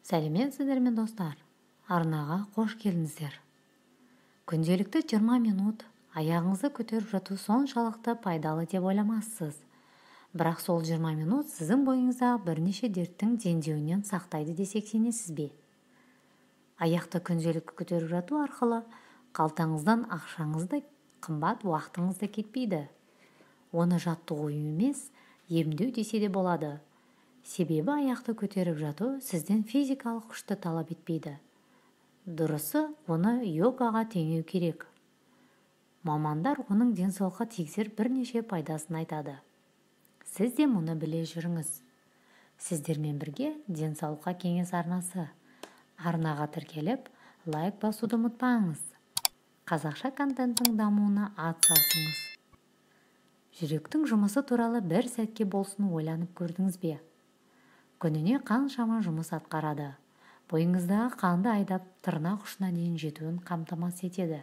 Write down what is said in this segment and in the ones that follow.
Сәлеметсіздер ме достар? Арнаға қош келдіңіздер. Күнделікті 20 минут аяғыңызды көтеріп жату соншалықты пайдалы деп ойламассыз. Бірақ сол 20 минут сіздің бойыңыздағы бірнеше дерттің дендеуінен сақтайды десек сенесіз бе? Аяқты күнделікті көтеріп жату арқылы қалтаңыздан ақшаңызды, қымбат уақытыңызды кетпейді. Оны жаттығу емес, емдеу десе де болады. Себебі аяқты көтеріп жату сізден физикалық күшті талап етпейді. Дұрысы, оны йогаға теңеу керек. Мамандар оның денсаулыққа тигізер бірнеше пайдасын айтады. Сіз де мұны біле жүріңіз. Сіздермен бірге денсаулыққа кеңес арнасы. Арнаға тіркеліп, лайк басуды ұмытпаңыз. Қазақша контенттің дамуына атсалысыңыз. Жүректің жұмысы туралы бір сәтке болсын ойланып көрдіңіз бе? Күніне қаншама жұмыс атқарады. Бойыңыздағы қанды айдап тырнақ ұшына дейін жетуін қамтамасыз етеді.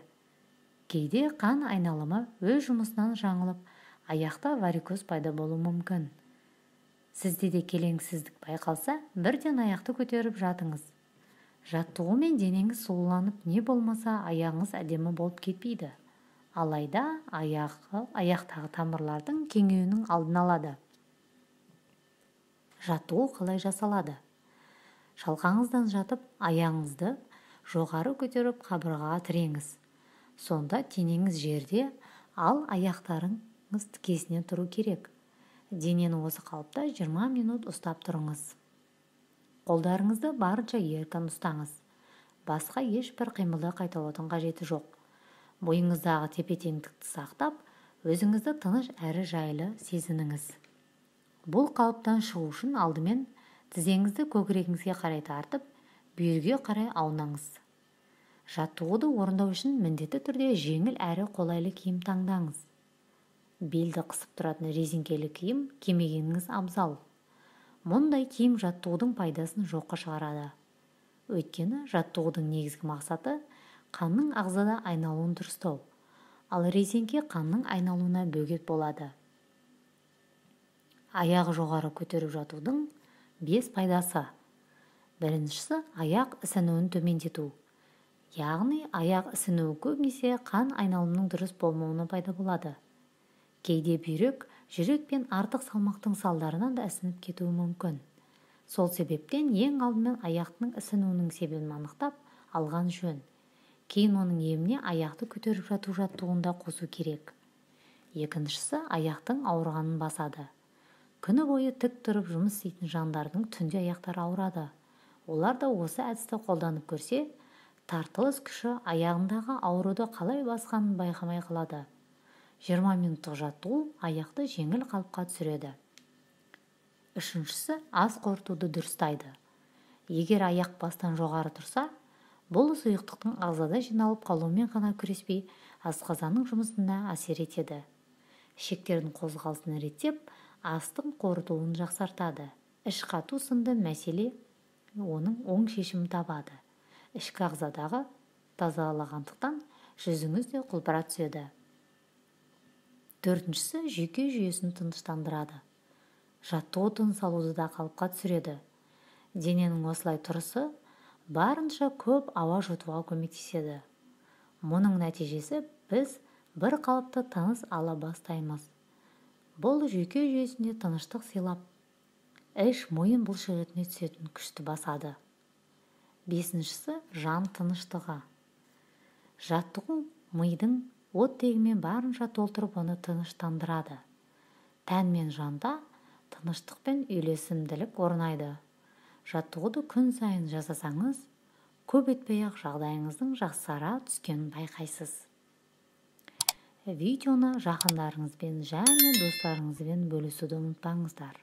Кейде қан айналымы өз жұмысынан жаңылып, аяқта варикоз пайда болуы мүмкін. Сізде де келеңсіздік байқалса, бірден аяқты көтеріп жатыңыз. Жаттығумен денеңіз сұлуланып, не болмаса аяғыңыз әдемі болып кетпейді. Алайда аяқтағы тамырлардың кеңеюінің алдын алады. Жаттығу қалай жасалады? Шалқаңыздан жатып, аяғыңызды жоғары көтеріп қабырғаға тіреңіз. Сонда денеңіз жерде, ал аяқтарыңыз тікесінен тұру керек. Денені осы қалыпта 20 минут ұстап тұрыңыз. Қолдарыңызды барынша еркін ұстаңыз. Басқа ешбір қимылды қайталаудың қажеті жоқ. Бойыңыздағы тепе-теңдікті сақтап, өзіңізді тыныш әрі жайлы сезініңіз. Бұл қалыптан шығу үшін алдымен тізеңізді көкірегіңізге қарай тартып, бүйірге қарай аунаңыз. Жаттығуды орындау үшін міндетті түрде жеңіл әрі қолайлы киім таңдаңыз. Белді қысып тұратын резеңкелі киім кимегеніңіз абзал. Мұндай киім жаттығудың пайдасын жоққа шығарады. Өйткені жаттығудың негізгі мақсаты қанның ағзада айналуын дұрыстау, ал резеңке қанның айналуына бөгет болады. Аяғы жоғары көтеріп жатудың 5 пайдасы. Біріншісі, аяқ ісінуін төмендету. Яғни, аяқ ісінуі көбінесе қан айналымының дұрыс болмауына пайда болады. Кейде бүйрек, жүрек пен артық салмақтың салдарынан да ісініп кетуі мүмкін. Сол себептен ең алдымен аяқтың ісінуінің себебін анықтап алған жөн. Кейін оның еміне аяқты көтеріп жату жаттығуында қосу керек. Екіншісі, аяқтың ауырғанын басады. Күні бойы тік тұрып жұмыс істейтін жандардың түнде аяқтары ауырады. Олар да осы әдісті қолданып көрсе, тартылыс күші аяғындағы ауруды қалай басқанын байқамай қалады. 20 минуттық жаттығу аяқты жеңіл қалыпқа түсіреді. Үшіншісі, ас қорытуды дұрыстайды. Егер аяқ бастан жоғары тұрса, бұл сұйықтықтың ағзада жиналып қалуымен ғана күреспей, асқазанның жұмысына әсер етеді. Ішектердің қозғалысын реттеп, астың қорытуын жақсартады. Іш қату сынды мәселе оның оң шешімін табады. Ішкі ағзадағы тазалағандықтан жүзіңіз де құлпыра түседі. Төртіншісі, жүйке жүйесін тыныштандырады. Жаттығу тыныс алуды да қалыпқа түсіреді. Дененің осылай тұрысы барынша көп ауа жұтуға көмектеседі. Мұның нәтижесі біз бір қалыпты тыныс ала бастаймыз. Бұл жүйке жүйесінде тыныштық сыйлап, іш мойын бұлшықетіне түсетін күшті басады. Бесіншісі, жан тыныштығы. Жаттығу мидың оттегімен барынша толтырып оны тыныштандырады. Тән мен жанда тыныштық пен үйлесімділік орнайды. Жаттығуды күн сайын жасасаңыз, көп етпей-ақ жағдайыңыздың жақсара түскенін байқайсыз. Видеоны жақындарыңызбен және достарыңызбен бөлісуді ұмытпаңыздар.